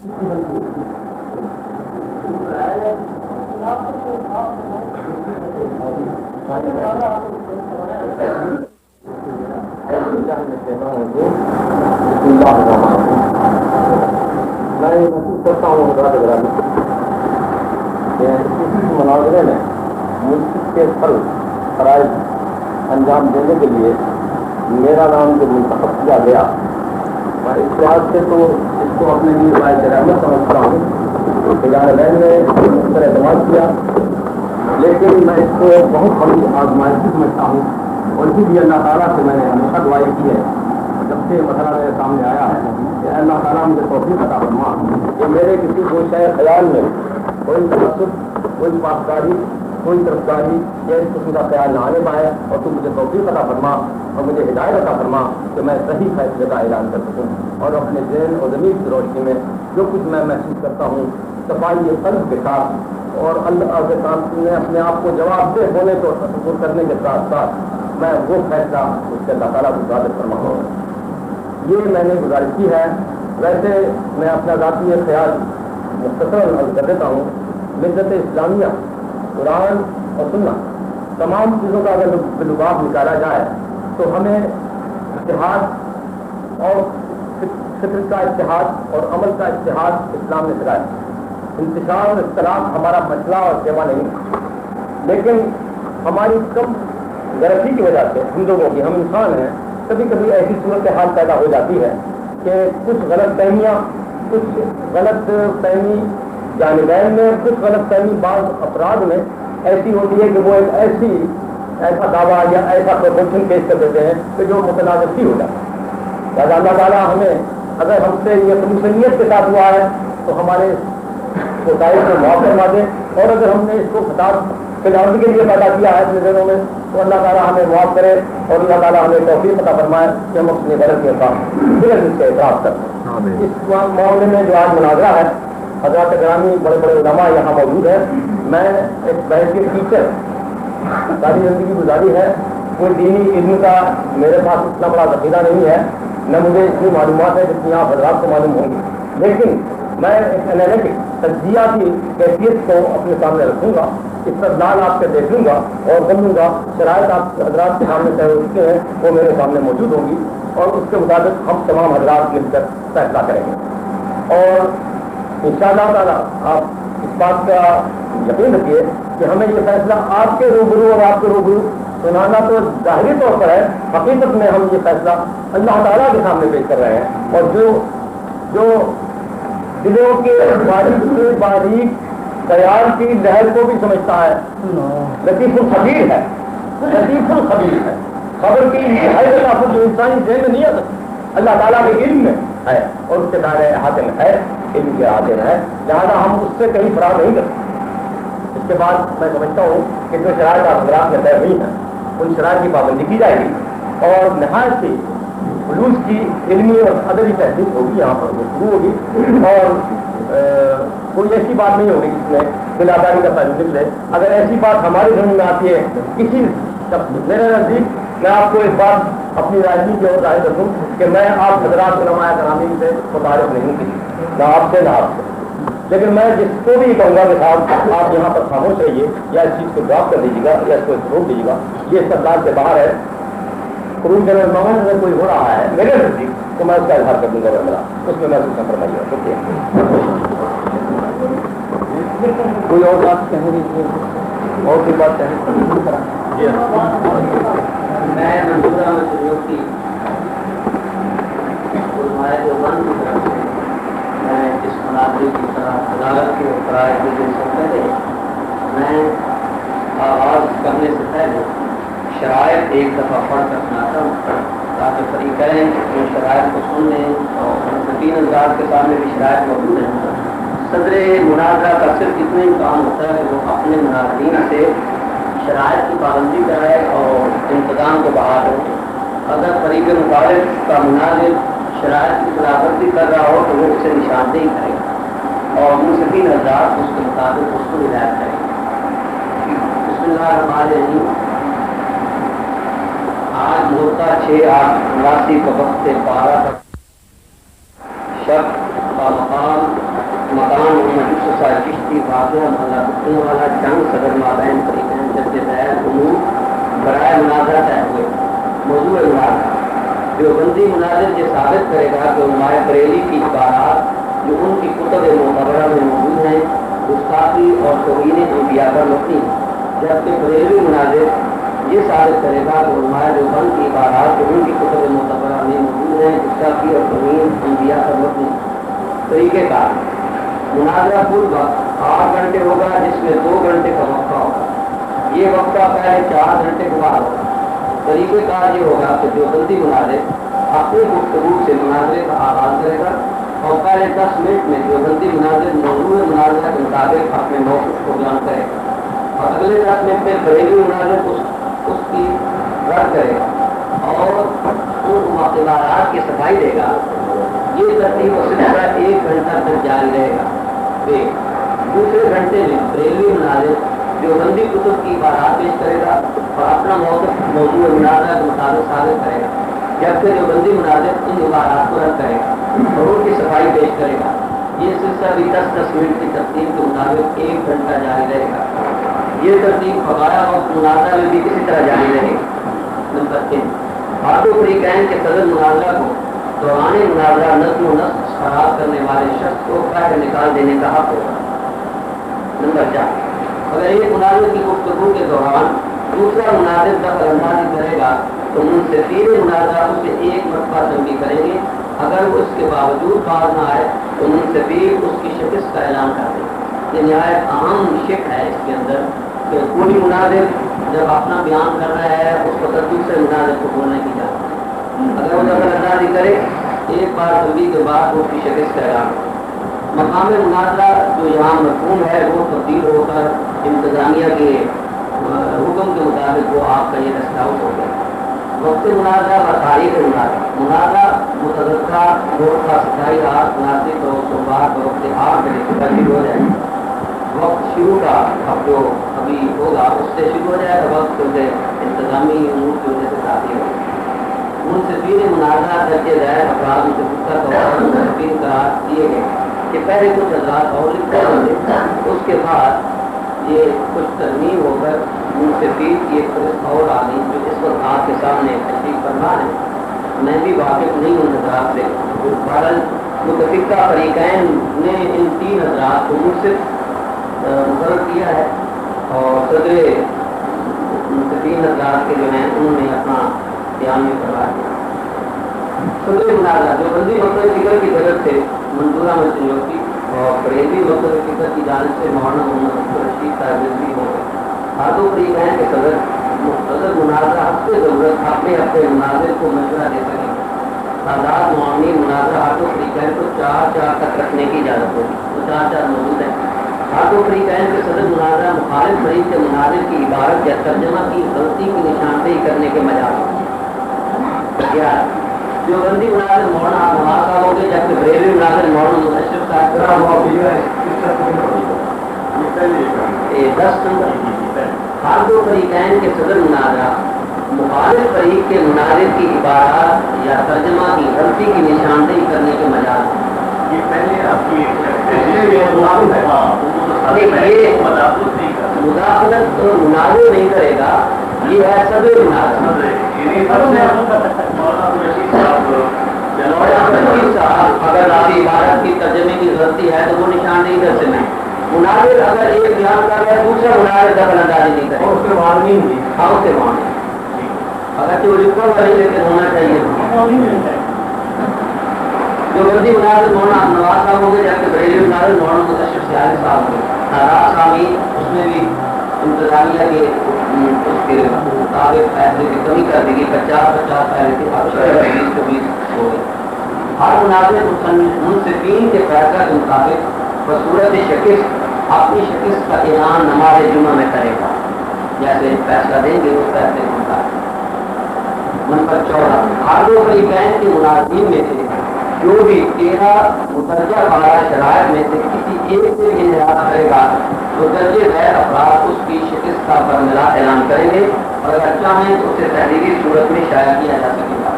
میں محسوس کرتا ہوں کسی مناظرے میں ملک کے فرائض انجام دینے کے لیے میرا نام جو منتخب کیا گیا، میں اس لحاظ سے تو اس کو اپنے لیے باعث رحمت سمجھتا ہوں کہ جہاں بہن نے اس پر اعتماد کیا، لیکن میں اس کو بہت بڑی آزمائش سمجھتا ہوں، اور اسی لیے اللہ تعالیٰ سے میں نے ہمیشہ دعائی کی ہے جب سے مسئلہ میرے سامنے آیا ہے کہ اللہ تعالیٰ مجھے توفیق عطا فرما کہ میرے کسی گوشہ خیال میں کوئی تعصب، کوئی پاسداری، کوئی طرفداری یا اس قسم کا خیال نہ آنے پائے، اور تو مجھے توفیق عطا فرما اور مجھے ہدایت عطا فرما کہ میں صحیح فیصلے کا اعلان کر سکوں، اور اپنے ذہن اور ضمیر کی روشنی میں جو کچھ میں محسوس کرتا ہوں صفائی قلب کے ساتھ اور اللہ کے سامنے اپنے آپ کو جواب دہ ہونے کو تصور کرنے کے ساتھ ساتھ میں وہ فیصلہ اس کے اللہ تعالیٰ کو ثابت فرماؤں. یہ میں نے گزارش کی ہے. ویسے میں اپنا ذاتی خیال مختصر عرض کر دیتا ہوں. ملت اسلامیہ، قرآن اور سنت تمام چیزوں کا اگر باللباس نکالا جائے تو ہمیں اتحاد اور فکر کا اتحاد اور عمل کا اتحاد اسلام نے سکھایا. انتشار اور اختلاف ہمارا مسئلہ اور سیوا نہیں، لیکن ہماری کم غلطی کی وجہ سے ہم لوگوں کی، ہم انسان ہیں، کبھی کبھی ایسی صورت حال پیدا ہو جاتی ہے کہ کچھ غلط فہمیاں، کچھ غلط فہمی جانبین میں، کچھ غلط فہمی بعض افراد میں ایسی ہوتی ہے کہ وہ ایک ایسا دعویٰ یا ایسا پروپوزیشن پیش کر دیتے ہیں کہ جو متنازع ہی ہو جاتا ہے. لہٰذا اللہ تعالیٰ ہمیں اگر ہم سے یہ خلوصیت کے ساتھ ہوا ہے تو ہمارے کوتاہی کو معاف کروا دے، اور اگر ہم نے اس کو خطاب خلافت کے لیے پیدا کیا ہے اپنے ذہنوں میں تو اللہ تعالیٰ ہمیں معاف کرے اور اللہ تعالیٰ ہمیں توفیق عطا فرمائے کہ ہم اپنی غلطیوں کا پھر اس سے اعتراف کریں. اس معاملے میں جو آج مناظرہ ہے، حضرات گرامی بڑے بڑے علماء یہاں موجود ہیں. میں ایک بحث کے ٹیچر ساری زندگی گزاری ہے، کوئی دینی علم کا میرے پاس اتنا بڑا ذخیرہ نہیں ہے، نہ مجھے اتنی معلومات ہے جتنی آپ حضرات کو معلوم ہوں گی، لیکن میں ایک انالیٹک تجزیہ کی کیفیت کو اپنے سامنے رکھوں گا، استدلال آپ سے دیکھ لوں گا اور سمجھوں گا. شرائط آپ حضرات کے سامنے طے ہو چکے ہیں، وہ میرے سامنے موجود ہوں گی، اور اس کے مطابق ہم تمام حضرات مل کر فیصلہ کریں گے. اور انشاءاللہ تعالیٰ آپ اس بات کا یقین رکھیے کہ ہمیں یہ فیصلہ آپ کے روبرو اور آپ کے روبرو سنانا تو ظاہری طور پر ہے، حقیقت میں ہم یہ فیصلہ اللہ تعالیٰ کے سامنے پیش کر رہے ہیں، اور جو دلوں کے باریک سے باریک خیال کی لہر کو بھی سمجھتا ہے، لطیف الخبیر ہے، لطیف الخبیر ہے. خبر کی جو انسانی ذہن میں نہیں آ سکتی، اللہ تعالیٰ کے علم میں ہے اور اس کے دائرے احاطے میں ہے، علم کے احاطے میں ہے، لہٰذا ہم اس سے کہیں فرار نہیں کر سکتے. اس کے بعد میں سمجھتا ہوں کہ جو شرائط حضرات میں طے ہوئی ہیں ان شرائط کی پابندی کی جائے گی، اور نہایت سی خلوص کی علمی اور ادبی تحقیق ہوگی، یہاں پر گفتگو ہوگی، اور کوئی ایسی بات نہیں ہوگی جس میں بلاداری کا تعلق نکلے. اگر ایسی بات ہماری ذہن میں آتی ہے کسی میرے نزدیک، میں آپ کو اس بات اپنی راجنی کی اور ظاہر رکھوں کہ میں آپ حضرات علماء کرامی سے متعارف نہیں کی، نہ آپ سے نہ آپ سے، لیکن میں جس کو بھی کہوں گا کہ صاحب آپ یہاں پر خاموش رہیے یا اس چیز کو ڈراپ کر دیجیے گا یا اس کو روک دیجیے گا، یہ استدلال سے باہر ہے، قرون جنرل محمد میں کوئی ہو رہا ہے میرے نزدیک تو میں اس کا اظہار کر دوں گا، میرا اس میں محسوس نہ فرمائیے. کوئی اور بات کہنے کی اور کوئی بات کہنے میں موجودہ مسئلوں کی علماء دیوبند کی طرف سے میں اس مناظرے کی طرح عدالت کے فرائض کے سے پہلے میں آغاز کرنے سے پہلے شرائط ایک دفعہ پڑھ کر سناتا ہوں تاکہ فریقین ان شرائط کو سن لیں، اور تین حضرات کے سامنے بھی شرائط موجود ہیں. صدر مناظرہ کا صرف اتنا ہی کام ہوتا ہے کہ وہ اپنے مناظرین سے شرائط کی پابندی کرائے اور انتظام کو بحال ہو. اگر فریق مخالف کا مناظر شرائط کی خلاف ورزی کر رہا ہو تو وہ اسے نشاندہی کرے گا اور منصفین حضرات اس کے مطابق اس کو ہدایت کریں گے. بسم اللہ الرحمن الرحیم. آج مورتا 6/8/89 کا وقت 12 تک شب کا مقام خالصہ چشتی واقعہ محلہ کتنے والا جنگ صدر مابین فریقین جب ظاہر امور برائے مناظرہ طے ہوئے. موضوع مناظرہ دیوبندی مناظر یہ ثابت کرے گا کہ علماء بریلی کی عبارات جو ان کی کتب معتبرہ میں موجود ہیں گستاخی اور توہین انبیاء پر مبنی ہیں، جبکہ بریلوی مناظر یہ ثابت کرے گا کہ علماء دیوبند کی عبارات جو ان کی کتب معتبرہ میں موجود ہیں گستاخی اور توہین انبیاء پر مبنی ہیں. طریقہ کار مناظرہ کل وقت 8 گھنٹے ہوگا جس میں 2 گھنٹے کا وقفہ ہوگا. یہ وقفہ پہلے 4 گھنٹے کے بعد ہوگا. طریقہ کار یہ ہوگا کہ دیوبندی مناظر اپنی گفتگو سے مناظرے کا آغاز کرے گا اور پہلے 10 منٹ میں دیوبندی مناظر موضوع مناظرہ کے مطابق اپنے موقف کو بیان کرے گا اور اگلے 10 منٹ میں بریلوی مناظر اس کی رد کرے گا اور ان عبارات کی صفائی دے گا. یہ ترتیب اسی طرح 1 گھنٹہ تک جاری رہے گا. دوسرے گھنٹے میں بریلوی مناظر دیوبندی کتب کی عبارات پیش کرے گا اور اپنا موقف موضوع مناظرہ کے مطابق ثابت کرے گا، جبکہ دیوبندی مناظر ان عبارات کو رد کرے گا اور ان کی صفائی پیش کرے گا. یہ سلسلہ بھی 10 منٹ کی ترتیب کے مطابق 1 گھنٹہ جاری رہے گا. یہ ترتیب فقایا اور مناظرہ میں بھی اسی طرح جاری رہے گا. نمبر 3 ہاتھوں فریقین کے صدر مناظرہ کو دوران مناظرہ نظم و نسق خراب کرنے والے شخص کو باہر نکال دینے کا حق ہوگا. نمبر 4 اگر ایک مناظر کی گفتگو کے دوران دوسرا مناظر دخل اندازی کرے گا تو منصفین مناظرہ اسے 1 مرتبہ تنبیہ کریں گے. اگر وہ اس کے باوجود باز نہ آئے تو منصفین اس کی شکست کا اعلان کر دیں. یہ نہایت اہم شک ہے اس کے اندر کہ کوئی مناظر جب اپنا بیان کر رہا ہے اس وقت دوسرے مناظر کو بولنے کی اجازت ہے. اگر وہ دخل اندازی کرے 1 بار تنبیہ کے بعد وہ اس کی شکست کا اعلان کرے. مقام مناظرہ جو یہاں مفہوم ہے وہ تبدیل ہو کر انتظامیہ کے حکم کے مطابق وہ آپ کا یہ ریسٹ آؤٹ ہو گیا. وقت مناظرہ و تاریخ مناظرہ متذکرہ ووٹ کا 27 مناسب اور صبح وقت 8 بجے تبدیل ہو جائے. وقت شروع کا اب جو ابھی ہوگا اس سے شروع ہو جائے گا. وقت کیونکہ انتظامی امور کی وجہ سے تعطیل ہوگی. منصفین مناظرہ درجے ذیل افراد سے منصفین قرار دیے گئے کہ پہلے کچھ حضرات اور لکھتے ہیں، اس کے بعد یہ کچھ ترمیم ہو کر منصفین کی ایک فہرست اور آ گئی جو اس وقت آپ کے سامنے تشریف فرما ہے. میں بھی واقف نہیں ہوں حضرات سے. بہرحال متفقہ فریقین نے ان 3 حضرات کو منصف مقرر کیا ہے اور صدر منصفین حضرات کے جو ہیں انہوں نے اپنا بیان میں کروا دیا. صدر مناظرہ جو بندی مقرر فکر کی طرف سے منظورہ مسیحی اور بریلوی مقرر فکر کی جانب سے مولانا محمد اختر رشید صاحب بھی ہو گئے. ہاتھوں فریقین کے صدر مناظرہ حسب ضرورت اپنے مناظر کو مشورہ دے سکیں. تعداد معاملین مناظرہ ہاتھوں فریقین کو 4 تک رکھنے کی اجازت ہوگی. وہ 4 موجود ہیں. ہاتھوں فریقین کے صدر مناظرہ مخالف فریق کے مناظر کی عبارت یا ترجمہ کی غلطی کی نشاندہی کرنے کے مجال ہوگی. جو بندی مناظر مولانا نواز صاحب ہوں گے جبکہ بریلوی مناظر مولانا مشرف صاحب 10 نمبر. ہر 2 فریقین کے صدر مناظرہ مخالف فریق کے مناظر کی عبارات یا ترجمہ کی غلطی کی نشاندہی کرنے کے مجال ہیں. یہ پہلے آپ کی مداخلت تو مناظر نہیں کرے گا، یہ ہے صدر مناظر. اگر آپ عبارت کی ترجمے کی غلطی ہے تو وہ نشاندہی کر سکتے ہیں. مناظر اگر ایک بیان کر رہا ہے دوسرا مناظر دخل اندازی نہیں کرے اس کے وارننگ اس کے معاملے اگر جو لکھا ہوا ہے لیکن ہونا چاہیے. جو بندی مناظر مولانا نواز صاحب ہوں گے جبکہ بریلوی مناظر مولانا مشرف صاحب صاحب ہوں گے. تعداد سامی اس میں بھی انتظامیہ کے اس کے مطابق فیصلے کی کمی کر دی گئی. 50 پہلے کے بعد 20 کو 20 ہو گئے. ہر مناظر منصفین کے فیصلہ کے مطابق بصورت شکست اپنی شکست کا اعلان نماز جمعہ میں کرے گا. جیسے فیصلہ دیں گے اس فیصلے کے مطابق. نمبر 14 ہر 2 فریقین کے ملازمین میں سے جو بھی 13 مترجہ والا شرائط میں سے کسی ایک سے بھی انحراف کرے گا تو درجے ذیل افراد اس کی شکست کا برملا اعلان کریں گے اور اگر چاہیں تو اسے تحریری صورت میں شائع کیا جا سکے گا.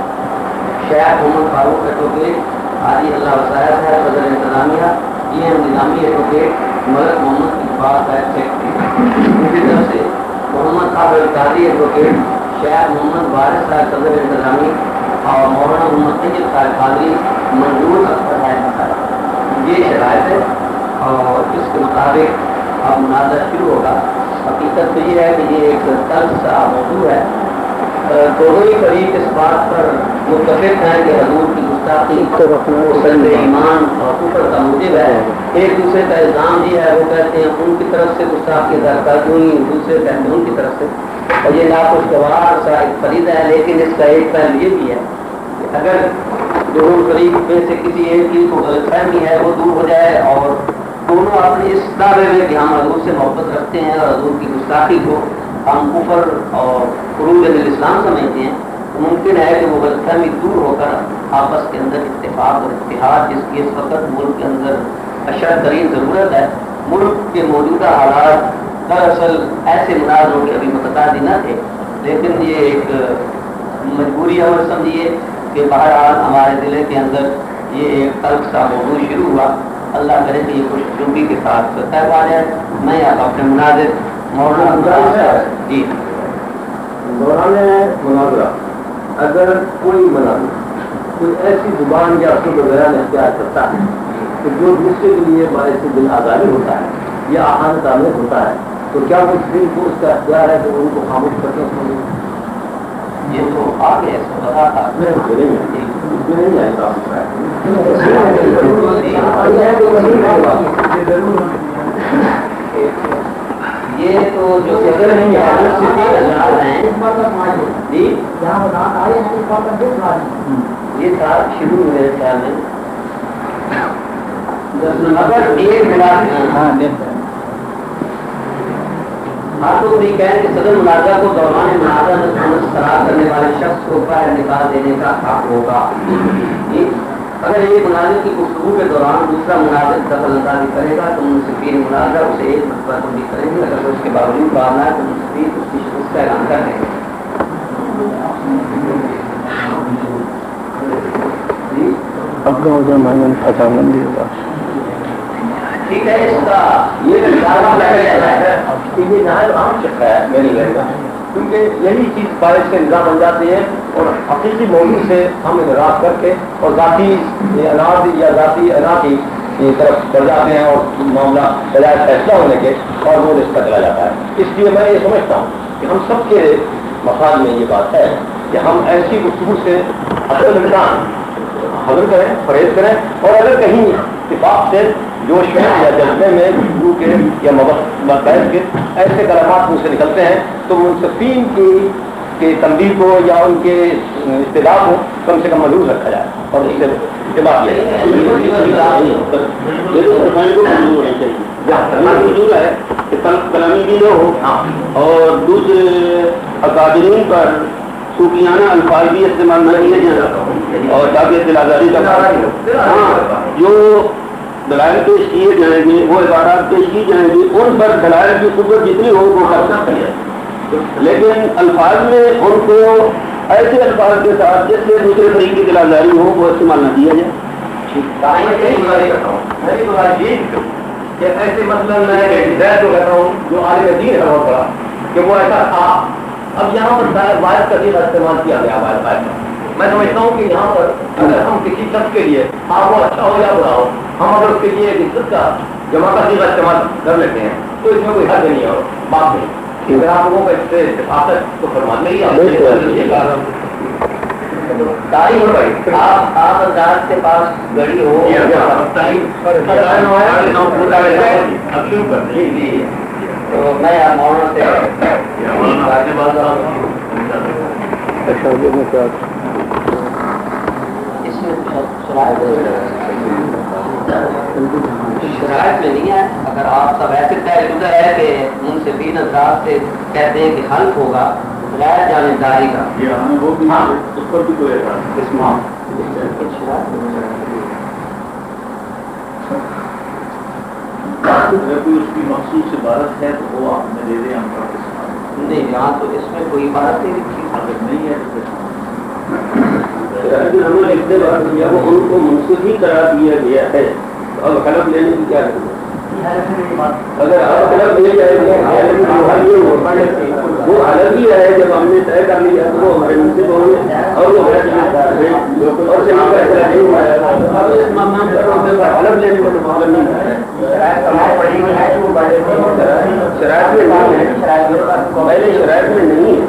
شیخ محمد فاروق ایڈوکیٹ حاجی اللہ وسائل صاحب صدر انتظامیہ، یہ نظامی ایڈوکیٹ ملک محمد اقبال صاحب سیکرٹری، دوسری طرف سے محمد قابل قاضی ایڈوکیٹ، شیخ محمد وارث صاحب صدر انتظامی اور مولانا محمد طیب صاحب قادری منظور اختر صاحب، یہ شرائط ہے اور اس کے مطابق اب مناظرہ شروع ہوگا۔ حقیقت تو یہ ہے کہ یہ ایک طرز سا موضوع ہے، دونوں ہی فریق اس بات پر متفق ہیں کہ حضور کی گستاخی سند ایمان اور کفر کا موجب ہے۔ ایک دوسرے کا الزام یہ ہے، وہ کہتے ہیں ان کی طرف سے گستاخی درکار ہوئی، دوسرے کہتے ہیں ان کی طرف سے، اور یہ ناخوشگوار سا ایک فریضہ ہے۔ لیکن اس کا ایک پہلو یہ بھی ہے کہ اگر دونوں فریق میں سے کسی ایک کی کو غلط فہمی ہے وہ دور ہو جائے اور دونوں اپنے اس دعوے میں کہ ہم حضور سے محبت رکھتے ہیں اور حضور کی گستاخی کو ہم کفر اور خروج عن الاسلام سمجھتے ہیں، تو ممکن ہے کہ وہ غلط فہمی دور ہو کر آپس کے اندر اتفاق اور اتحاد، جس کی اس وقت ملک کے اندر اشد ترین ضرورت ہے۔ ملک کے موجودہ حالات دراصل ایسے مناظروں کے ابھی متعدد نہ تھے، لیکن یہ ایک مجبوری ہے، اور سمجھیے کہ بہرحال ہمارے ضلع کے اندر یہ ایک تلخ سا موضوع شروع ہوا۔ اللہ کرے کہ یہ خوشخبری کے ساتھ طے پا جائے۔ میں اب اپنے مناظر مولانا جی دوران مناظرہ اگر کوئی مناظر کوئی ایسی زبان یا اصول وغیرہ اختیار کرتا ہے کہ جو دوسرے کے لیے باعث دل آزاری ہوتا ہے یا آہان تعمیر ہوتا ہے، تو کیا وہ دل کو اس کا اختیار ہے کہ ان کو خاموش کرتے ہیں؟ یہ تو آگے اس کو بتا تھا یہ تو جو صدر ہیں یہ تھا شروع میرے خیال میں اگر ایک ہاں تو بھی کہیں کہ صدر مناظرہ کو دوران مناظرہ سراغ کرنے والے شخص کو باہر نکال دینے کا حق ہوگا۔ اگر ایک مناظر کی گفتگو کے دوران دوسرا مناظر دخل اندازی کرے گا تو منصفین مناظرہ اسے ایک مرتبہ تبدیل کریں گے، اگر اس کے باوجود باہر ہے تو منصفین اس کی شخص کا اعلان کر دیں گے۔ ٹھیک ہے، اس کا یہ عام شکا ہے میرے لیے، کیونکہ یہی چیز باعث سے نظام بن جاتی ہے اور حقیقی موضوع سے ہم انحراف کر کے اور ذاتی اناج یا ذاتی انا کی طرف بڑھ جاتے ہیں اور معاملہ بجائے فیصلہ ہونے کے اور وہ اس کا چلا جاتا ہے۔ اس لیے میں یہ سمجھتا ہوں کہ ہم سب کے مفاد میں یہ بات ہے کہ ہم ایسی گفتگو سے اصل امکان حضر کریں، پرہیز کریں، اور اگر کہیں اتفاق سے جوش میں یا جذبے میں گفتگو کے یا مباحث کے ایسے کلمات مجھ سے نکلتے ہیں تو منصفین کی تنبیہ کو یا ان کے اطلاع کو کم سے کم محدود رکھا جائے اور اس سے اتباع منظور ہے کہ کلامی بھی نہ ہو اور دوسرے اکادرین پر صوفیانہ الفاظ بھی استعمال نہ کیے جائیں اور تاکہ دل آزاری کا جو دلائل پیش کیے جائیں گے، وہ عبارات پیش کی جائیں گی، ان پر دلائل کی قوت جتنی ہو وہ کر سکتی ہے، لیکن الفاظ میں ان کو ایسے الفاظ کے ساتھ جس سے دوسرے فریق کی دل آزاری ہو وہ استعمال نہ کیا جائے۔ ایسے مطلب میں جو کہتا ہوں جو عالم دین ہے بہت بڑا کہ وہ ایسا تھا، اب یہاں پر واحد کا طریقہ استعمال کیا گیا واحد کا۔ میں سمجھتا ہوں کہ یہاں پر اگر ہم کسی شخص کے لیے آپ وہ اچھا ہو یا برا ہو، ہم اگر اس کے لیے عزت کا جمع کا طریقہ استعمال کر لیتے ہیں تو اس میں کوئی حد نہیں ہے، بات نہیں۔ اگر آپ لوگوں کا اس سے اتفاق تو فرمان نہیں آپ انداز کے پاس گڑی ہو تو میں مولانا سے اس میں شرائط میں نہیں ہے۔ اگر آپ کا ویسے طے شدہ ہے کہ منصفین حضرات سے کہتے ہیں کہ حلف ہوگا غیر جانبداری کا، اس پر بھی کوئی اگر کوئی اس کی مخصوص عبارت ہے تو وہ آپ میں دے دیں، ہم نہیں، یہاں تو اس میں کوئی عبارت نہیں لکھی، اگر نہیں ہے ہمیں لکھتے وقت وہ ان کو منصوبی قرار دیا گیا ہے، اب حلف لینے کی کیا ضرورت ہے؟ اگر آپ طرف لے جائے وہ الگ ہی ہے. جب ہم نے طے کر لیا تو وہ ہمارے منصب ہوں گے اور وہ الگ لینے کا معاملہ نہیں ہے. شرائط میں نہیں ہے, پہلے شرائط میں نہیں ہے.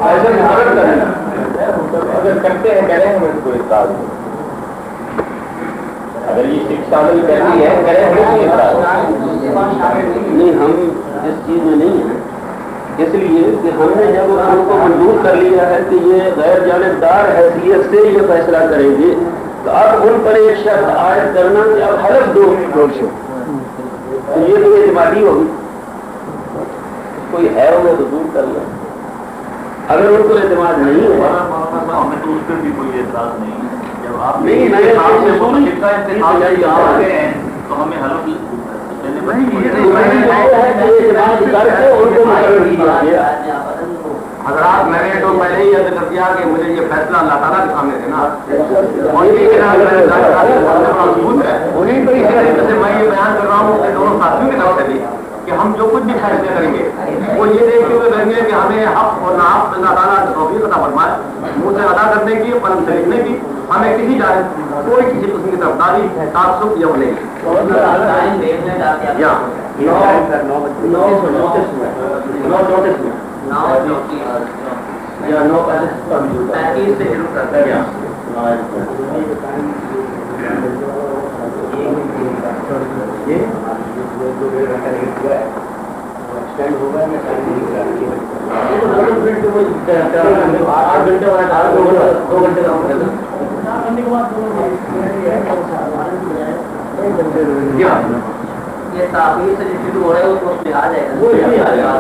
ایسے مقرر کریں اگر کرتے ہیں کریں ہم اس کو اعتراض اگر یہ شک شامل کرنی ہے کریں ہم نہیں. ہم اس چیز میں نہیں ہیں, اس لیے کہ ہم نے جب ان کو منظور کر لیا ہے کہ یہ غیر جانبدار حیثیت سے یہ فیصلہ کریں گے تو اب ان پر ایک شرط عائد کرنا کہ اب حلف دو تو یہ تو اعتمادی ہوگی. کوئی ہے ہوگا تو دور کر لیں. اگر ان کو اعتماد نہیں ہوا ہمیں تو اس پہ بھی کوئی اعتراض نہیں. جب آپ نہیں میں تو ہمیں حلف حضرات میں نے تو پہلے ہی عرض کر دیا کہ مجھے یہ فیصلہ اللہ تعالیٰ کے سامنے دینا انہیں تو میں یہ بیان کر رہا ہوں کہ دونوں ساتھیوں کی طرف سے بھی کہ ہم جو کچھ بھی فیصلے کریں گے وہ یہ دیکھتے ہوئے کریں گے کہ ہمیں حق اور ناحق اللہ تعالیٰ توفیق عطا فرمائے منہ سے ادا کرنے کی قلم سے لکھنے کی. ہمیں کسی جانب کوئی کسی قسم کی طرفداری تعصب یا وہ نہیں. یہ تعبیر سے جو شروع ہو رہا ہے وہ اس میں آ جائے گا.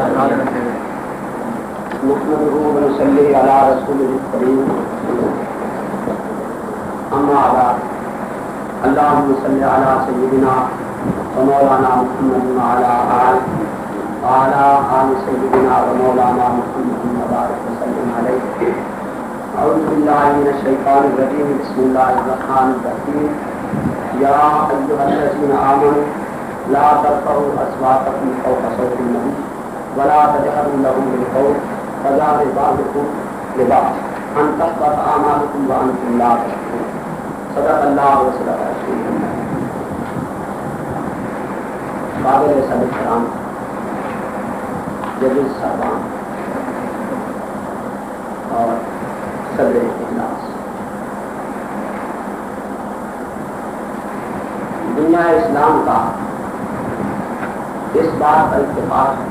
صلی علی رسول الکریم اما بعد. اللهم صل على سيدنا ومولانا محمد وعلى آل سيدنا ومولانا محمد وبارك وسلم عليه. أعوذ بالله من الشيطان الرجيم. بسم الله الرحمن الرحيم. يا أيها الذين آمنوا لا ترفعوا أصواتكم فوق صوت النبي ولا تجهروا له بالقول كجهر بعضكم لبعض أن تحبط أعمالكم وأنتم لا تشعرون. صدق الله وصدق رسوله. قابل صدر کرام, جج صاحبان اور صدر اجلاس, دنیا اسلام کا اس بات پر اتفاق ہے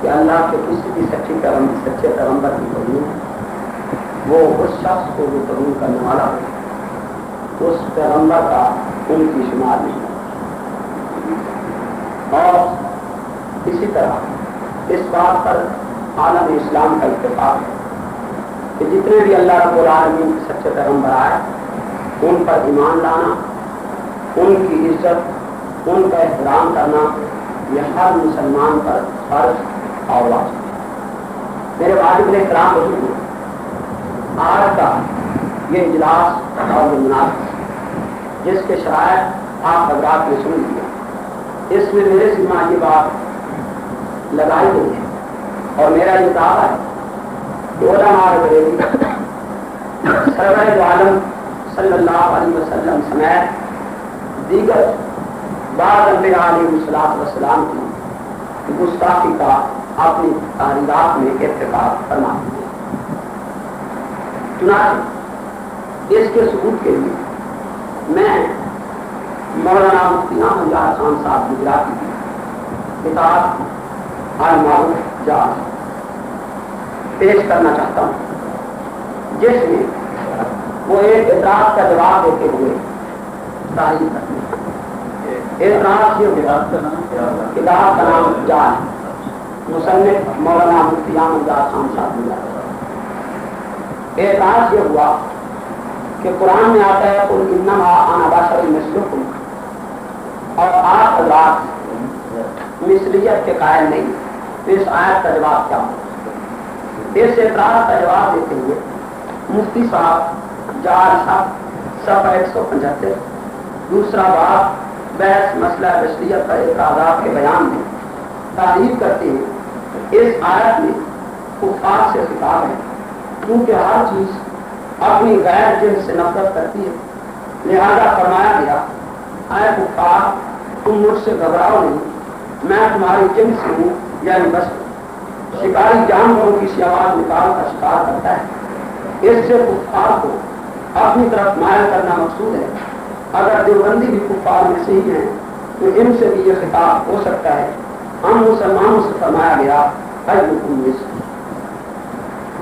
کہ اللہ کے کسی بھی سچے پیغمبر کی قبول وہ اس شخص کو جو قبول کرنے والا ہو اس پیغمبر کا ان کی شمار نہیں. اور اسی طرح اس بات پر عالم اسلام کا اتفاق ہے کہ جتنے بھی اللہ رب العالمین کے سچے پیغمبر آئے ان پر ایمان لانا, ان کی عزت, ان کا احترام کرنا یہ ہر مسلمان پر فرض اور واجب ہے. میرے واجب احترام وجود ہے. آج کا یہ اجلاس اور مناسب جس کے شرائط آپ حضرات نے سن لیا, اس میں میرے ذمہ یہ بات لگائی گئی ہے اور میرا یہ دعویٰ ہے کہ علماء بریلوی سرور دو عالم صلی اللہ علیہ وسلم سمیت دیگر بعض انبیاء علیہ السلام کی گستاخی کا اپنی تحریرات میں ارتکاب فرما دیا. چنانچہ اس کے ثبوت کے لیے میں مولانا مفتی احمد خان صاحب گجراتی کی کتاب المعروف جاز پیش کرنا چاہتا ہوں, جس میں وہ ایک اعتراض کا جواب دیتے ہوئے تعریف کرتے ہیں. اعتراض یہ کتاب کا نام جاز, مصنف مولانا مفتی احمد خان صاحب گجراتی. اعتراض یہ ہوا کہ قرآن میں آتا ہے قل انما انا بشر مثلکم, اور آپ حضرات مثلیت کے قائل نہیں, تو اس آیت کا جواب کیا ہو؟ اس اعتراض کا جواب دیتے ہوئے مفتی صاحب جار صاحب صفحہ 175 دوسرا باب بحث مسئلہ بشریت کا اعتراضات کے بیان میں تعریف کرتے ہیں اس آیت میں کفار سے خطاب ہے کیونکہ ہر چیز اپنی غیر جنس سے نفرت کرتی ہے، لہذا فرمایا گیا اے کفار تم مجھ سے گھبراؤ نہیں، میں تمہاری جنس سے ہوں یعنی بس شکاری جانوروں کی سی آواز نکال کر شکار کرتا ہے، اس سے کفار کو اپنی طرف مائل کرنا مقصود ہے۔ اگر دیوبندی بھی کفار میں سے ہی ہیں تو ان سے بھی یہ خطاب ہو سکتا ہے۔ ہم مسلمانوں سے فرمایا گیا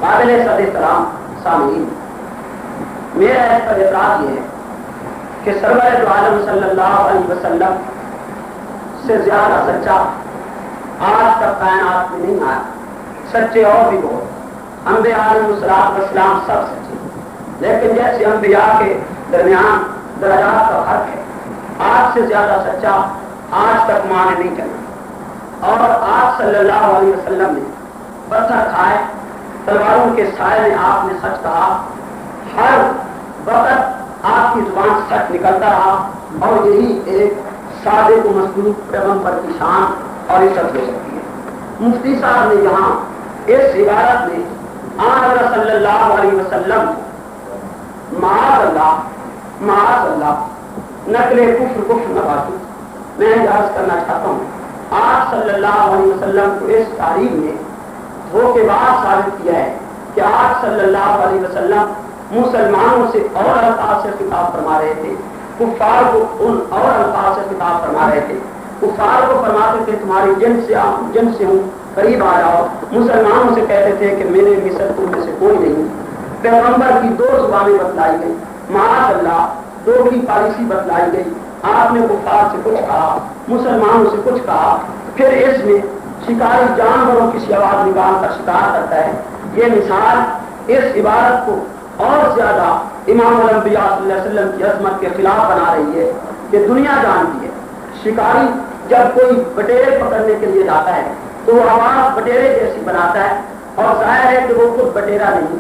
قابل صد احترام سامعین، میرا اس پر اعتراض یہ ہے کہ سرور عالم صلی اللہ علیہ وسلم سے زیادہ سچا آج تک کائنات میں نہیں آیا۔ سچے اور بھی بہت، انبیاء علیہ السلام سب سچے، لیکن جیسے انبیاء کے درمیان درجات کا فرق ہے، آج سے زیادہ سچا آج تک مانے نہیں چلا۔ اور آج صلی اللہ علیہ وسلم نے پتھر کھائے، تلواروں کے سائے میں آپ نے سچ کہا، ہر وقت آپ کی زبان سچ نکلتا رہا، اور یہی ایک سادے کو مصدوق پیغمبر کی شان اور عزت ہو سکتی ہے۔ مفتی صاحب نے یہاں اس عبارت میں آن صلی اللہ علیہ وسلم معاذ اللہ نقل کفر نہ باتوں میں اجازت کرنا چاہتا ہوں۔ آپ صلی اللہ علیہ وسلم کو اس تعریف میں دھوکے باز ثابت کیا ہے کہ آپ صلی اللہ علیہ وسلم مسلمانوں سے اور الفاظ سے خطاب فرما رہے تھے، کفار کو ان اور الفاظ سے خطاب فرما رہے تھے۔ کفار کو فرماتے تھے تمہاری جن سے ہوں قریب آ جاؤ، مسلمانوں سے کہتے تھے کہ میرے مثل تم میں سے کوئی نہیں۔ پیغمبر کی دو زبانیں بتلائی گئی، معاذ اللہ دوگلی پالیسی بتلائی گئی۔ آپ نے کفار سے کچھ کہا، مسلمانوں سے کچھ کہا، پھر اس میں شکاری جانوروں کی سی آواز نکال کر شکار کرتا ہے۔ یہ مثال اس عبارت کو اور زیادہ امام الانبیاء صلی اللہ علیہ وسلم کی عظمت کے خلاف بنا رہی ہے کہ دنیا جانتی ہے شکاری جب کوئی بٹیرے پکڑنے کے لیے جاتا ہے تو وہ آواز بٹیرے جیسی بناتا ہے، اور ظاہر ہے کہ وہ خود بٹیرا نہیں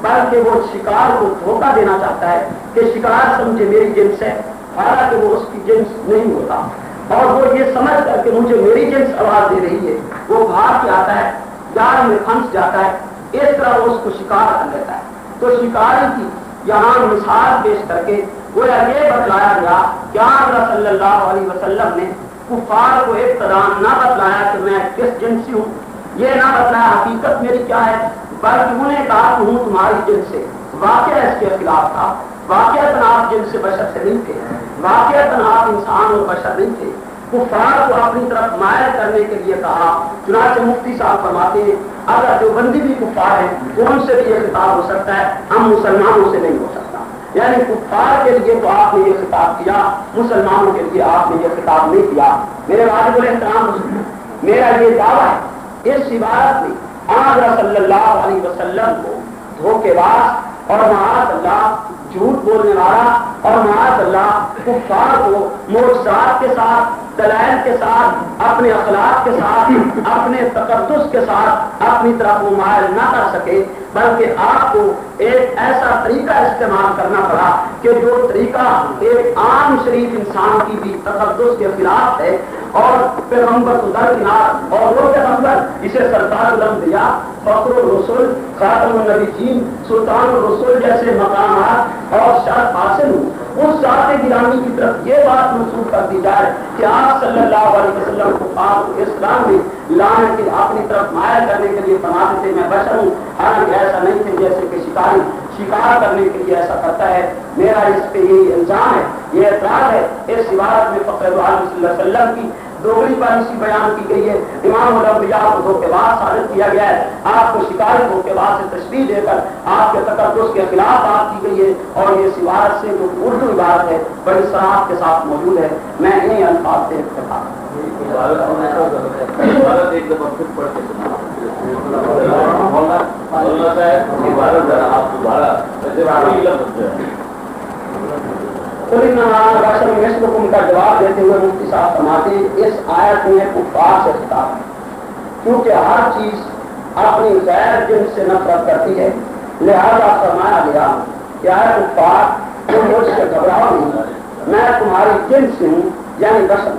بلکہ وہ شکار کو دھوکہ دینا چاہتا ہے کہ شکار سمجھے میری جنس ہے، حالانکہ وہ اس کی جنس نہیں ہوتا، اور وہ یہ سمجھ کر کہ مجھے میری جنس آواز دے رہی ہے وہ بھاگ کے آتا ہے، جال میں پھنس جاتا ہے، اس طرح وہ اس کو شکار کر لیتا ہے۔ تو شکاری کی یہاں مثال پیش کر کے وہ یہ بتلایا گیا کہ آپ صلی اللہ علیہ وسلم نے کفار کو ابتداء نہ بتلایا کہ میں کس جنس سے ہوں، یہ نہ بتلایا حقیقت میری کیا ہے، بلکہ انہیں کہا کہ ہوں تمہاری جنس سے۔ واقعہ اس کے خلاف تھا، واقعہ آپ جنس سے بشر سے نہیں تھے، واقعہ آپ انسان اور بشر نہیں تھے۔ کفار کو اپنی طرف مائل کرنے کے لیے کہا، چنانچہ مفتی صاحب فرماتے ہیں اگر جو بندی بھی کفار ہے تو ان سے بھی یہ خطاب ہو سکتا ہے، ہم مسلمانوں سے نہیں ہو سکتا۔ یعنی کفار کے لیے تو آپ نے یہ خطاب کیا، مسلمانوں کے لیے آپ نے یہ خطاب نہیں کیا۔ میرے واجب الاحترام میرا یہ دعویٰ ہے اس عبارت میں آن صلی اللہ علیہ وسلم کو دھوکے باز اور معاذ اللہ جھوٹ بولنے والا اور معاذ اللہ کفار کو معجزات کے ساتھ، دلائل کے ساتھ، اپنے اخلاق کے ساتھ، اپنے تقدس کے ساتھ اپنی طرف مائل نہ کر سکے، بلکہ آپ کو ایک ایسا طریقہ استعمال کرنا پڑا کہ جو طریقہ ایک عام شریف انسان کی بھی تقدس کے خلاف ہے، اور پیغمبر کو درکنار، اور وہ پیغمبر جسے سرکار الانبیاء، فخر الرسول، خاتم النبیین، سلطان الرسول جیسے مقامات اور شرف حاصل ہوں، اس ذات گرامی کی طرف یہ بات منسوخ کر دی جائے کہ آپ صلی اللہ علیہ وسلم کو آپ اسلام میں لانے کے اپنی طرف مائل کرنے کے لیے فرماتے تھے میں بشر ہوں، حالانکہ ایسا نہیں تھے جیسے کہ شکاری شکار کرنے کے لیے ایسا کرتا ہے۔ میرا اس پہ یہی الزام ہے، یہ اعتراض ہے۔ اس عبارت میں فخر عالم صلی اللہ علیہ وسلم کی دوگلی پالیسی بیان کی گئی ہے، امام الانبیاء کو دھوکے باز ثابت کیا گیا ہے، آپ کو شکاری دھوکے باز سے تشبیہ دے کر آپ کے تقدس کے خلاف بات کی گئی ہے، اور یہ اس عبارت سے جو اردو عبارت ہے بڑی صراحت کے ساتھ موجود ہے۔ میں انہیں الفاظ سے کا جواب دیتے ہوئے مفتی صاحب فرماتے اس آیت میں کفار سے خطاب ہے، کیونکہ ہر چیز اپنی غیر جنس سے نفرت کرتی ہے، لہذا فرمایا گیا کہ اے کفار تم مجھ سے گھبراؤ نہیں، میں تمہاری جنس سے ہوں یعنی رسم۔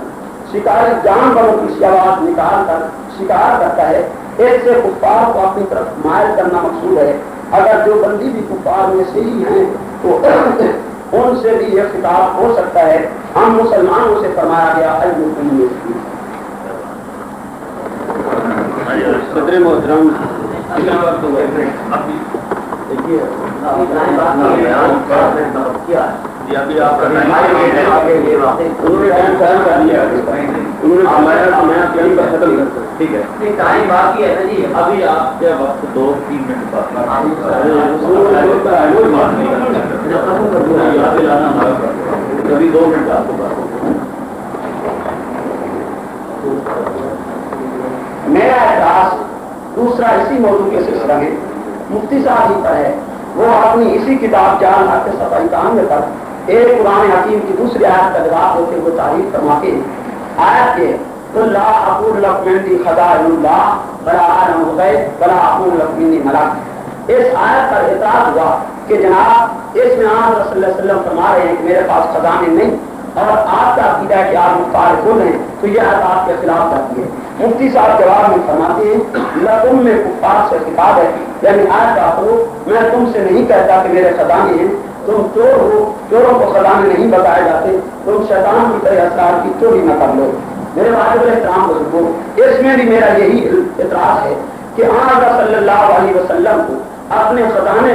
شکاری جانوروں کی سی آواز نکال کر شکار کرتا ہے، ایسے کفار کو اپنی طرف مائل کرنا مقصود ہے۔ اگر جو بندی بھی کفار میں سے ہی ہیں تو ان سے بھی یہ خطاب ہو سکتا ہے۔ ہم مسلمانوں سے فرمایا گیا صدر محترم ٹھیک ہے، ٹائم باقی ہے نا جی، ابھی آپ کے وقت 2-3 منٹ ابھی 2 منٹ آپ کو میرا اعتراض دوسرا اسی موضوع کے سلسلہ میں مفتی صاحب ہی پر ہے۔ وہ اپنی اسی کتاب جان حق صفحہ 91 پر ایک قرآن حکیم کی دوسری آیت کا جواب ہوتے ہوئے تعریف فرما کے آیت کے اللہ اقول لکم عندی خزائن اللہ ولا اعلم الغیب ولا اقول لکم انی ملک، اس آیت پر اعتراض ہوا کہ جناب اس میں آپ صلی اللہ علیہ وسلم فرما رہے ہیں کہ میرے پاس خزانے نہیں، اور آپ کا عقیدہ ہے کہ آپ مختار کن ہیں، تو یہ آیت آپ کے خلاف کرتی ہے۔ مفتی صاحب جواب میں فرماتے ہیں لکم میں کفار سے خطاب ہے، یعنی آیت کا حروف میں تم سے نہیں کہتا کہ میرے خزانے ہیں، تم چور ہو، چوروں کو خزانے نہیں بتائے جاتے، تم شیطان کی طرح اسرار کی چوری نہ کر لو۔ میرے واجب احترام بزرگوں، اس میں بھی میرا یہی اعتراض ہے کہ آقا صلی اللہ علیہ وسلم کو اپنے خزانے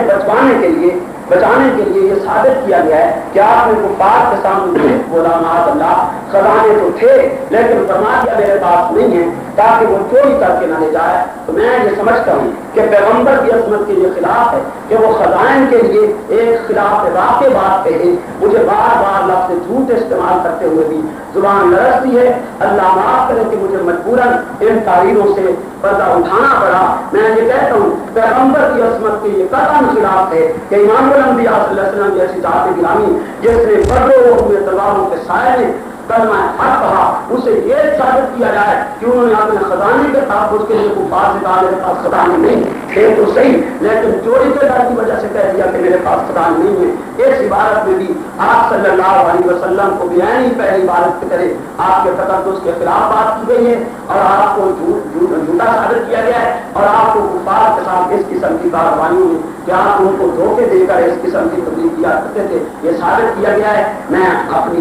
بچانے کے لیے یہ ثابت کیا گیا ہے کہ آپ نے کفار کے سامنے بولا معاذ اللہ خزانے تو تھے لیکن فرما دیا میرے پاس نہیں ہے تاکہ وہ چوری کر کے نہ لے جائے۔ تو میں یہ سمجھتا ہوں کہ پیغمبر کی عصمت کے یہ خلاف ہے کہ وہ خزائن کے لیے ایک خلاف واقع بات کہے۔ مجھے بار بار لفظ جھوٹ استعمال کرتے ہوئے بھی زبان لرزتی ہے، اللہ معاف کرے کہ مجھے مجبوراً ان تعریفوں سے پردہ اٹھانا پڑا۔ میں یہ کہتا ہوں پیغمبر کی عصمت کے یہ قطعاً خلاف ہے کہ امام الانبیاء صلی اللہ علیہ وسلم جیسی ذات گرامی جس نے بڑوں ہوئے تلواروں کے سائے میں کلمہ حق کہا، اسے یہ ثابت کیا جائے کہ انہوں نے اپنے خزانے کے تحفظ کے لیے کفار سے کہا میرے پاس خزانے نہیں تھے تو صحیح، لیکن چوری کے ڈر کی وجہ سے کہہ دیا کہ میرے پاس خزانے نہیں ہے۔ اس عبارت میں بھی آپ صلی اللہ علیہ وسلم کو بیانی پہلی عبارت کی طرح آپ کے تقدس کے خلاف بات کی گئی ہے اور آپ کو جھوٹا ثابت کیا گیا ہے، اور آپ کو کفار کے ساتھ اس قسم کی کارروائیوں میں کہ آپ ان کو دھوکے دے کر اس قسم کی تبدیل کیا کرتے تھے یہ ثابت کیا گیا ہے۔ میں اپنی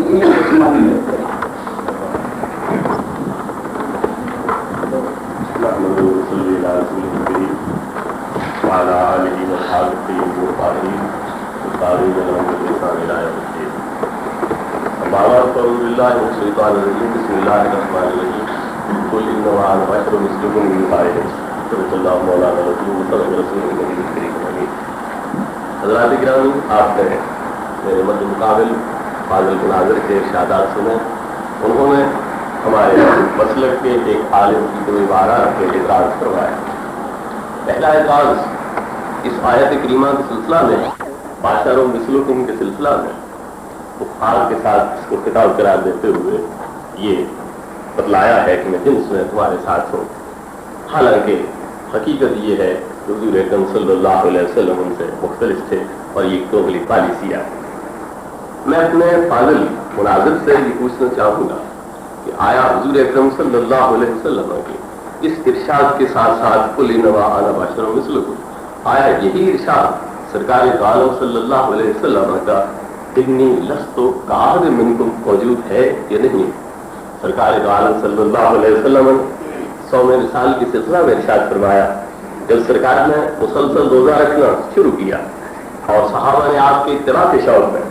حضرات گرامی، آپ نے میرے مد مقابل فاضل مناظر کے ارشادات سنے، انہوں نے ہمارے مسلک کے ایک عالم کی کوئی عبارات کے اعتراض کروایا۔ پہلا اعتراض اس آیت کریمہ کے سلسلہ میں باشروں مثلکم کے سلسلہ میں کفار کے ساتھ اس کو خطاب قرار دیتے ہوئے یہ بتلایا ہے کہ میں جنس میں تمہارے ساتھ ہوں، حالانکہ حقیقت یہ ہے کہ حضور اکرم صلی اللہ علیہ وسلم ان سے مختلف تھے اور یہ ٹوٹلی پالیسی ہے۔ میں اپنے فاضل مناظر سے یہ پوچھنا چاہوں گا کہ آیا حضور اکرم صلی اللہ علیہ وسلم کی اس ارشاد کے ساتھ ساتھ قل انما انا بشر مثلکم، آیا یہی ارشاد سرکار عالم صلی اللہ علیہ وسلم کا انی لست کاہد منکم موجود ہے یا نہیں؟ سرکار عالم صلی اللہ علیہ وسلم 100 سال کی سلسلہ میں ارشاد فرمایا جب سرکار نے مسلسل روزہ رکھنا شروع کیا اور صحابہ نے آپ کے اتباع کے شوق میں،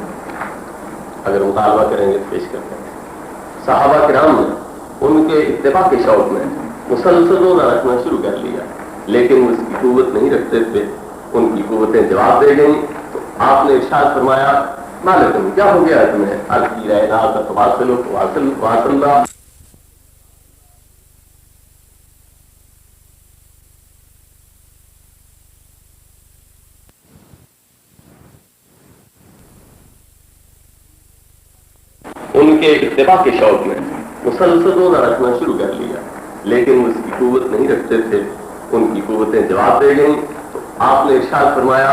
اگر مطالبہ کریں گے تو پیش کرتے ہیں، صحابہ کرام نے ان کے اتباع کے شوق میں مسلسل روزہ رکھنا شروع کر لیا، لیکن اس کی قوت نہیں رکھتے تھے، ان کی قوتیں جواب دے گئیں تو آپ نے ارشاد فرمایا مالکم کیا ہو گیا تمہیں الکی رہنا تواصل اللہ۔ ان کے اتباع کے شوق میں مسلسل روزہ رکھنا شروع کر لیا، لیکن اس کی قوت نہیں رکھتے تھے، ان کی قوتیں جواب دے گئیں تو آپ نے ارشاد فرمایا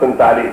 47।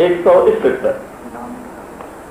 171,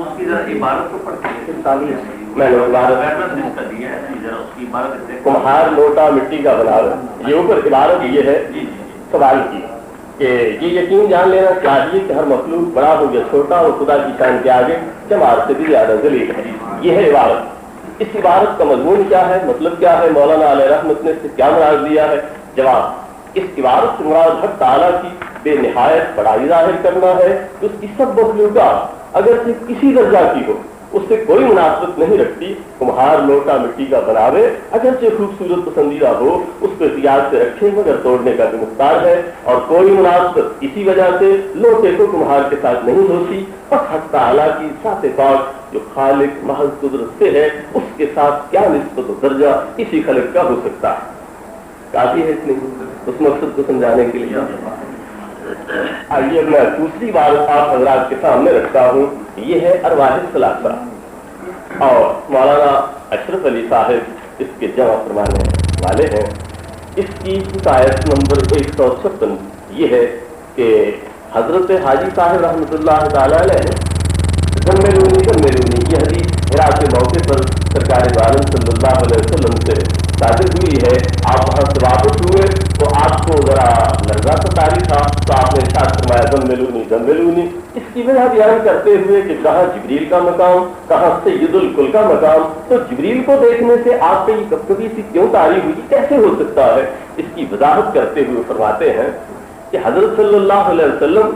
اس کی ذرا عبارت کو پڑھتے میں نے عبارت کا دیا ہے ذرا اس کی عبارت کمہار لوٹا مٹی کا بنا رہا یہ اوپر عبارت یہ ہے سوال کی کہ یہ یقین جان لینا چاہیے کہ ہر مخلوق بڑا ہو یا چھوٹا ہو خدا کی شان کے آگے جمال سے بھی زیادہ ذلیل ہے. یہ ہے عبارت. اس عبارت کا مضمون کیا ہے, مطلب کیا ہے, مولانا علیہ رحمت نے اس سے کیا مراد دیا ہے؟ جواب, اس عبارت سے مراد حق تعالیٰ کی بے نہایت بڑائی ظاہر کرنا ہے کہ اس کی سب مخلوقات اگرچہ کسی درجہ کی ہو اس سے کوئی مناسبت نہیں رکھتی. کمہار لوٹا مٹی کا بناوے اگرچہ خوبصورت پسندیدہ ہو اس کو احتیاط سے رکھے مگر توڑنے کا بھی مختار ہے, اور کوئی مناسبت اسی وجہ سے لوٹے کو کمہار کے ساتھ نہیں ہوتی. بس حق تعالیٰ کی ذات پاک جو خالق محض قدرت سے ہے اس کے ساتھ کیا نسبت و درجہ کسی خالق کا ہو سکتا ہے؟ کافی ہے اتنی اس مقصد کو سمجھانے کے لیے. آئیے میں دوسری بات آپ حضرات کے سامنے رکھتا ہوں. یہ ہے ارواح ثلاثہ, اور مولانا اشرف علی صاحب اس کے جمع فرمانے والے ہیں. اس کی آیت نمبر 156 یہ ہے کہ حضرت حاجی صاحب رحمۃ اللہ تعالی علیہ یہ حدیث ہرا کے موقع پر سرکار عالم صلی اللہ علیہ وسلم سے صادر ہوئی ہے. آپ وہاں سے واپس ہوئے تو آپ کو ذرا لرزہ ستاری تھا تو آپ نے ارشاد فرمایا زملونی زملونی. اس کی وجہ بیان کرتے ہوئے کہ کہاں جبریل کا مقام, کہاں سید الکل کا مقام, تو جبریل کو دیکھنے سے آپ پہ یہ کبھی سی کیوں طاری ہوئی, کیسے ہو سکتا ہے؟ اس کی وضاحت کرتے ہوئے فرماتے ہیں کہ حضرت صلی اللہ علیہ وسلم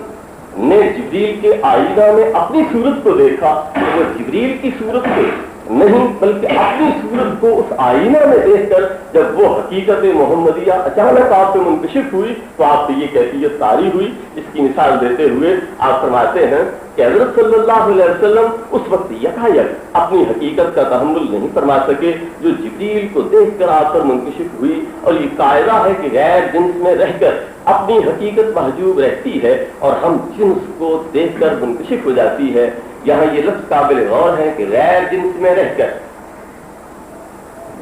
نے جبریل کے آئینہ میں اپنی صورت کو دیکھا. وہ جبریل کی صورت کو نہیں بلکہ اپنی صورت کو اس آئینہ میں دیکھ کر جب وہ حقیقت محمدیہ اچانک آپ پہ منکشف ہوئی تو آپ پہ یہ کیفیت طاری ہوئی. اس کی مثال دیتے ہوئے آپ فرماتے ہیں کہ حضرت صلی اللہ علیہ وسلم اس وقت یکایک اپنی حقیقت کا تحمل نہیں فرما سکے جو جبریل کو دیکھ کر آپ پر منکشف ہوئی. اور یہ قاعدہ ہے کہ غیر جنس میں رہ کر اپنی حقیقت محجوب رہتی ہے اور ہم جنس کو دیکھ کر منکشف ہو جاتی ہے. یہاں یہ لفظ قابل غور ہے کہ غیر جنس میں رہ کر,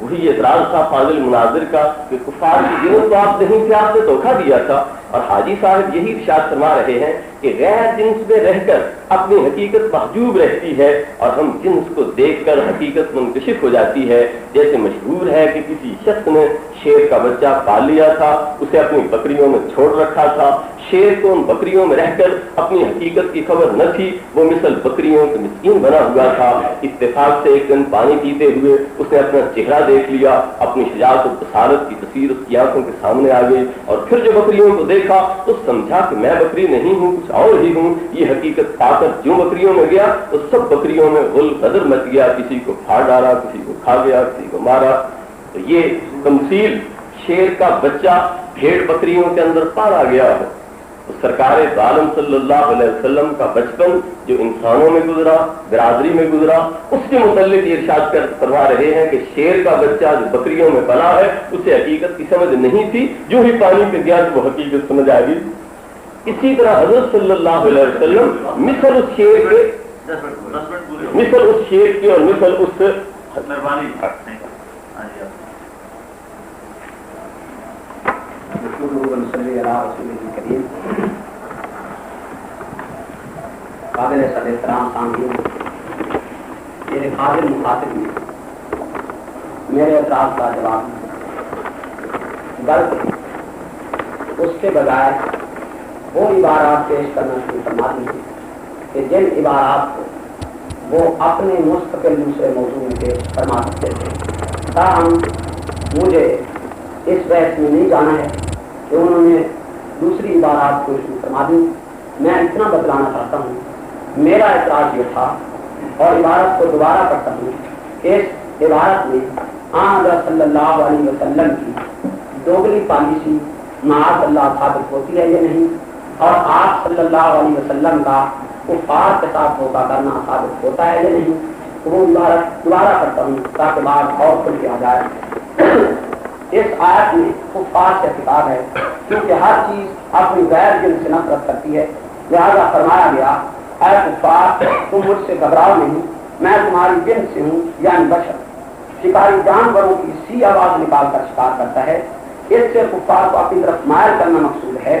وہی اعتراض تھا فاضل مناظر کا کہ کفار کی جنس تو آپ نہیں تھے, آپ نے دھوکہ دیا تھا. اور حاجی صاحب یہی ارشاد فرما رہے ہیں کہ غیر جنس میں رہ کر اپنی حقیقت محجوب رہتی ہے اور ہم جنس کو دیکھ کر حقیقت منکشف ہو جاتی ہے. جیسے مشہور ہے کہ کسی شخص نے شیر کا بچہ پال لیا تھا, اسے اپنی بکریوں میں چھوڑ رکھا تھا. شیر کو ان بکریوں میں رہ کر اپنی حقیقت کی خبر نہ تھی, وہ مثل بکریوں کے مسکین بنا ہوا تھا. اتفاق سے ایک دن پانی پیتے ہوئے اس نے اپنا چہرہ دیکھ لیا, اپنی شجاعت و بصارت کی تصویر اس کی آنکھوں کے سامنے آ گئی, اور پھر جو بکریوں کو دیکھا تو سمجھا کہ میں بکری نہیں ہوں, کچھ اور ہی ہوں. یہ حقیقت پا کر جو بکریوں میں گیا تو سب بکریوں میں غل غدر مچ گیا, کسی کو پھاڑ ڈالا, کسی کو کھا گیا, کسی کو مارا. تو یہ تمثیل شیر کا بچہ بھیڑ بکریوں کے اندر پالا گیا ہے. تو سرکار عالم صلی اللہ علیہ وسلم کا بچپن جو انسانوں میں گزرا, برادری میں گزرا, اس کے متعلق یہ ارشاد کر فرما رہے ہیں کہ شیر کا بچہ جو بکریوں میں پلا ہے اسے حقیقت کی سمجھ نہیں تھی, جو ہی پانی پہ گیا تو وہ حقیقت سمجھ آ گئی. اسی طرح حضرت صلی اللہ علیہ وسلم مثل اس شیر کے اور مثل اس قابل صد احترام سامعین, میرے قابل مخاطب میں میرے اعتراض کا جواب بلکہ اس کے بجائے وہ عبارات پیش کرنا شروع فرما دی کہ جن عبارات کو وہ اپنے مستقل دوسرے موضوع میں پیش فرما سکتے تھے. تاہم مجھے اس بحث میں نہیں جانا ہے کہ انہوں نے دوسری عبارات کو شروع فرما دی. میں اتنا بتلانا چاہتا ہوں, میرا اعتراض یہ تھا اور عبارت کو دوبارہ پڑھتا ہوں کہ اس عبارت میں حضرت صلی اللہ علیہ وسلم کی دوگلی پالیسی معاذ اللہ ثابت ہوتی ہے یا نہیں, اور آپ صلی اللہ علیہ وسلم کا کفار کے ساتھ دھوکہ کرنا ثابت ہوتا ہے یا نہیں. وہ عبارت دوبارہ پڑھتا ہوں تاکہ بات اور کھل کے آ جائے. اس آیت میں کفار سے خطاب ہے کیونکہ ہر چیز اپنی غیر جن سے نفرت کرتی ہے, لہذا فرمایا گیا اے کفار تم مجھ سے گھبراؤ نہیں, میں تمہاری جن سے ہوں یعنی بشر. شکاری جانوروں کی سی آواز نکال کر شکار کرتا ہے, اس سے کفار کو اپنی طرف مائل کرنا مقصود ہے.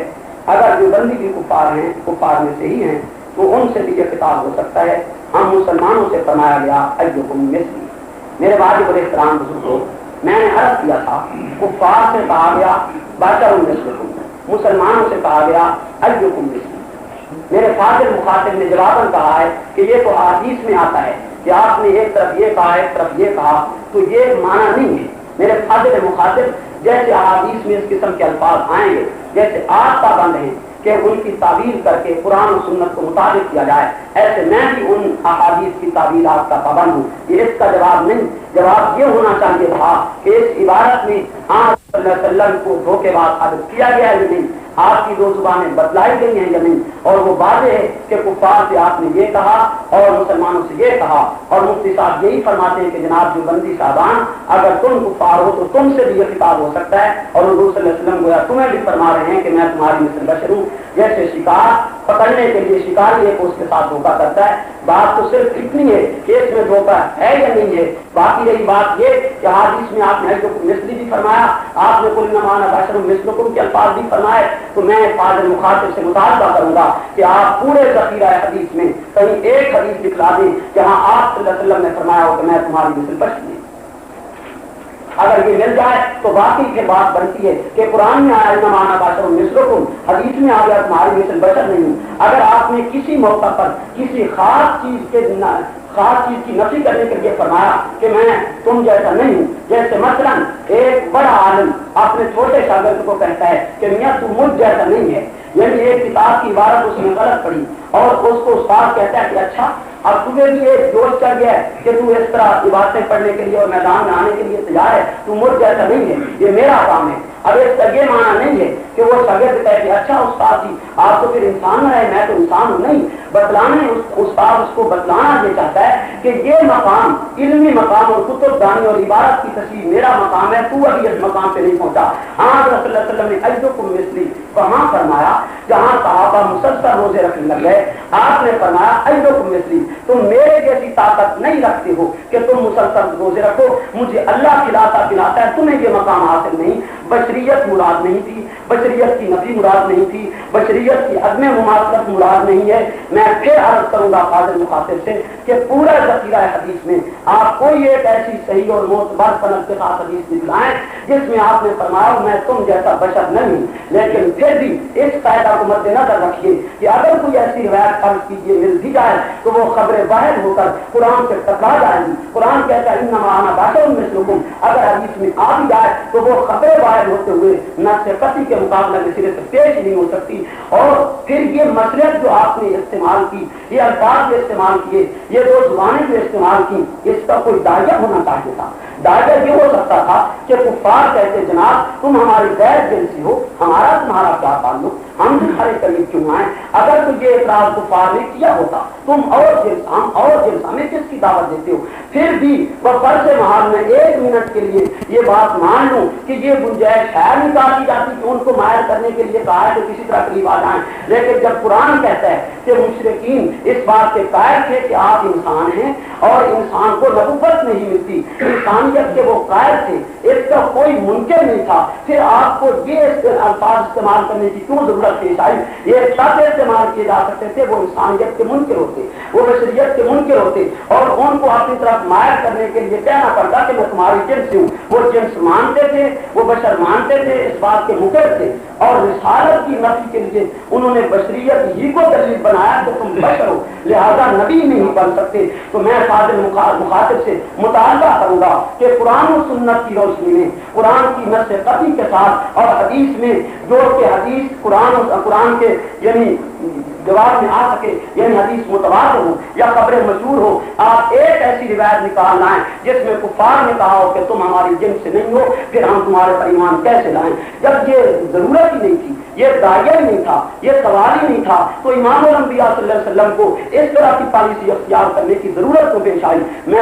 اگر جو بندی بھی کفار ہیں, کفار میں سے ہی ہیں, تو ان سے بھی یہ خطاب ہو سکتا ہے ہم مسلمانوں سے فرمایا گیا ایکم مثلی. میرے واجب الاحترام بزرگوں، میں نے عرض کیا تھا کفار سے کہا گیا بشر مثلکم، مسلمانوں سے کہا گیا ایکم مثلی. میرے فاضل مخاطب نے جواباً کہا ہے کہ یہ تو حدیث میں آتا ہے کہ آپ نے ایک طرف یہ کہا ایک طرف یہ کہا، تو یہ معنی نہیں ہے. میرے فاضل مخاطب جیسے احادیث میں اس قسم کے الفاظ آئیں گے، جیسے آپ پابند ہیں کہ ان کی تعبیر کر کے قرآن و سنت کو مطابق کیا جائے، ایسے میں بھی ان احادیث کی تعبیرات کا پابند ہوں. یہ اس کا جواب نہیں، جواب یہ ہونا چاہیے تھا کہ اس عبارت میں آپ صلی اللہ علیہ وسلم کو دھوکے باز ثابت کیا گیا ہے یا نہیں، آپ کی 2 زبانیں بتلائی گئی ہیں یا نہیں. اور وہ واضح ہے کہ کفار سے آپ نے یہ کہا اور مسلمانوں سے یہ کہا. اور مفتی صاحب یہی فرماتے ہیں کہ جناب جو بندی صاحبان، اگر تم کفار ہو تو تم سے بھی یہ خطاب ہو سکتا ہے. اور حضور صلی اللہ علیہ وسلم گویا تمہیں بھی فرما رہے ہیں کہ میں تمہاری مثل بشر ہوں. جیسے شکار پکڑنے کے لیے شکاری ایک اس کے ساتھ دھوکہ کرتا ہے، بات تو صرف اتنی ہے کہ اس میں دھوکہ ہے یا نہیں ہے. باقی رہی بات یہ کہ حدیث میں آپ نے مثلی بھی فرمایا، آپ نے کل انما انا بشر مثلکم کے الفاظ بھی فرمائے. تو میں فاضل مخاطب سے مطالبہ کروں گا کہ آپ پورے ذخیرہ حدیث میں کہیں ایک حدیث دکھلا دیں جہاں آپ صلی اللہ علیہ وسلم نے فرمایا ہو کہ میں تمہاری مثل بشر ہوں. اگر یہ مل جائے تو باقی کی بات بنتی ہے کہ قرآن میں آیا انما انا بشر مثلکم، حدیث میں آ گیا تمہاری مثل بشر نہیں ہوں. اگر آپ نے کسی موقع پر کسی خاص چیز کی نفی کرنے کے لیے فرمایا کہ میں تم جیسا نہیں ہوں، جیسے مثلا ایک بڑا عالم اپنے چھوٹے شاگرد کو کہتا ہے کہ میاں تو مجھ جیسا نہیں ہے، یعنی ایک کتاب کی عبارت اس نے غلط پڑھی اور اس کو استاد کہتا ہے کہ اچھا اب تمہیں بھی ایک جوش چڑھ گیا ہے کہ تو اس طرح عبادتیں پڑھنے کے لیے اور میدان میں آنے کے لیے تیار ہے، تو مجھ جیسا نہیں ہے، یہ میرا کام ہے. اب اس کا یہ معنی نہیں ہے کہ وہ شاگرد کہتے اچھا استاد جی آپ تو پھر انسان رہے، میں تو انسان ہوں نہیں. بتلانے استاد اس کو بتلانا یہ چاہتا ہے کہ یہ مقام علمی مقام اور کتب دانی اور عبارت کی تصویر میرا مقام ہے، تو ابھی اس مقام پہ نہیں پہنچا. ہاں رسول اللہ صلی اللہ علیہ وسلم نے ایکم مثلی وہاں فرمایا جہاں صحابہ مسلسل روزے رکھنے لگ گئے، آپ نے فرمایا ایکم مثلی، تم میرے جیسی طاقت نہیں رکھتے ہو کہ تم مسلسل روزے رکھو، مجھے اللہ کھلاتا پلاتا ہے، تمہیں یہ مقام حاصل نہیں. بشریت مراد نہیں تھی، بشریت کی نفی مراد نہیں تھی، بشریت کی عدم مماثلت مراد نہیں ہے. میں پھر عرض کروں گا فاضل مخاطب سے کہ پورا ذخیرہ حدیث میں آپ کوئی ایک ایسی صحیح اور معتبر سند کے ساتھ حدیث دکھلائیں جس میں آپ نے فرمایا میں تم جیسا بشر نہیں. لیکن پھر بھی اس قاعدہ کو مد نظر رکھیے کہ اگر کوئی ایسی روایت فرض کیجیے مل بھی جائے تو وہ خبر واحد ہو کر قرآن سے ٹکرا جائے گی. قرآن کہتا ہے انما انا بشر مثلکم، اگر حدیث میں آ بھی جائے تو وہ خبر واحد ہوتے ہوئے نفس قطعی کے مقابلے میں صرف پیش نہیں ہو سکتی. اور پھر یہ مسلک جو آپ نے استعمال کی، یہ الفاظ جو استعمال کیے، یہ 2 زبانیں جو استعمال کی، اس کا کوئی داعیہ ہونا چاہیے تھا. داعیہ یہ ہو سکتا تھا کہ کفار کہتے جناب تم ہماری غیر جنسی ہو، ہمارا تمہارا کیا تعلق، ہم تمہارے قریب کیوں آئے. اگر تو یہ اعتراض کفار نے کیا ہوتا تم اور جنس ہم اور جنس ہمیں کس کی دعوت دیتے ہو، پھر بھی وہ فرض محال میں 1 منٹ کے لیے یہ بات مان لوں کہ یہ گنجائش خیر نکال دی جاتی کہ ان کو مائل کرنے کے لیے کہا ہے کہ کسی طرح قریب آ جائیں. لیکن جب قرآن کہتا ہے کہ مشرکین اس بات کے قائل تھے کہ آپ انسان ہیں اور انسان کو نبوت نہیں ملتی، انسانیت کے وہ قائل تھے، اس کا کوئی منکر نہیں تھا، پھر آپ کو یہ الفاظ استعمال کرنے کی کیوں ضرورت پیش آئی؟ یہ تب استعمال کیے جا سکتے تھے وہ انسانیت کے منکر ہوتے، وہ بشریت کے منکر ہوتے اور ان کو اپنی طرف مائل کرنے کے لیے کہنا پڑتا کہ میں تمہاری جنس ہوں. وہ جنس مانتے تھے، وہ بشر مانتے تھے، اس بات کے منکر تھے اور رسالت کی نفی کے لیے انہوں نے بشریت ہی کو دلیل بنایا کہ تم بشر ہو لہذا نبی نہیں بن سکتے. تو میں فاضل مخاطب سے مطالبہ کروں گا کہ قرآن و سنت کی روشنی میں قرآن کی نص قطعی کے ساتھ اور حدیث میں جوڑ کے حدیث قرآن کے یعنی جواب میں آ سکے، یعنی حدیث متواتر ہو یا خبر مشہور ہو، آپ ایک ایسی روایت نکال لائیں جس میں کفار نے کہا ہو کہ تم ہماری جنس سے نہیں ہو، پھر ہم تمہارے پر ایمان کیسے لائیں. جب یہ ضرورت ہی نہیں تھی، یہ داعیہ ہی نہیں تھا، یہ سوال ہی نہیں تھا، تو امام الانبیاء صلی اللہ علیہ وسلم کو اس طرح کی پالیسی اختیار کرنے کی ضرورت کو پیش آئی. میں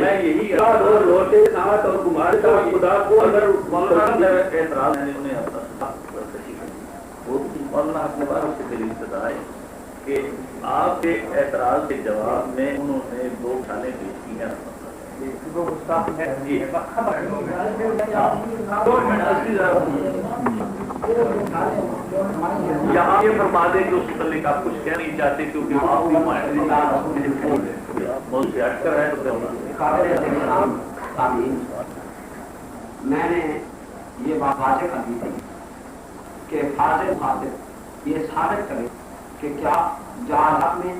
میں یہی لوٹے ساتھ اور کمار کا خدا کو اگر اعتراض ہے انہیں مولانا اپنے بار سے میری ابتدا ہے کہ آپ کے اعتراض کے جواب میں انہوں نے 2 مثالیں پیش کی ہیں. یہاں یہ فرما دیں کہ اس متعلق آپ کچھ کہہ نہیں چاہتے کیونکہ آپ کی بہت سے ہٹ کر ہے. میں نے یہ بات واضح کر دی تھی کہ فاضل یہ ثابت کرے کہ کیا جہاں میں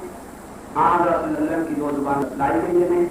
حضرت صلی اللہ علیہ وسلم کی 2 زبان لائی گئی ہیں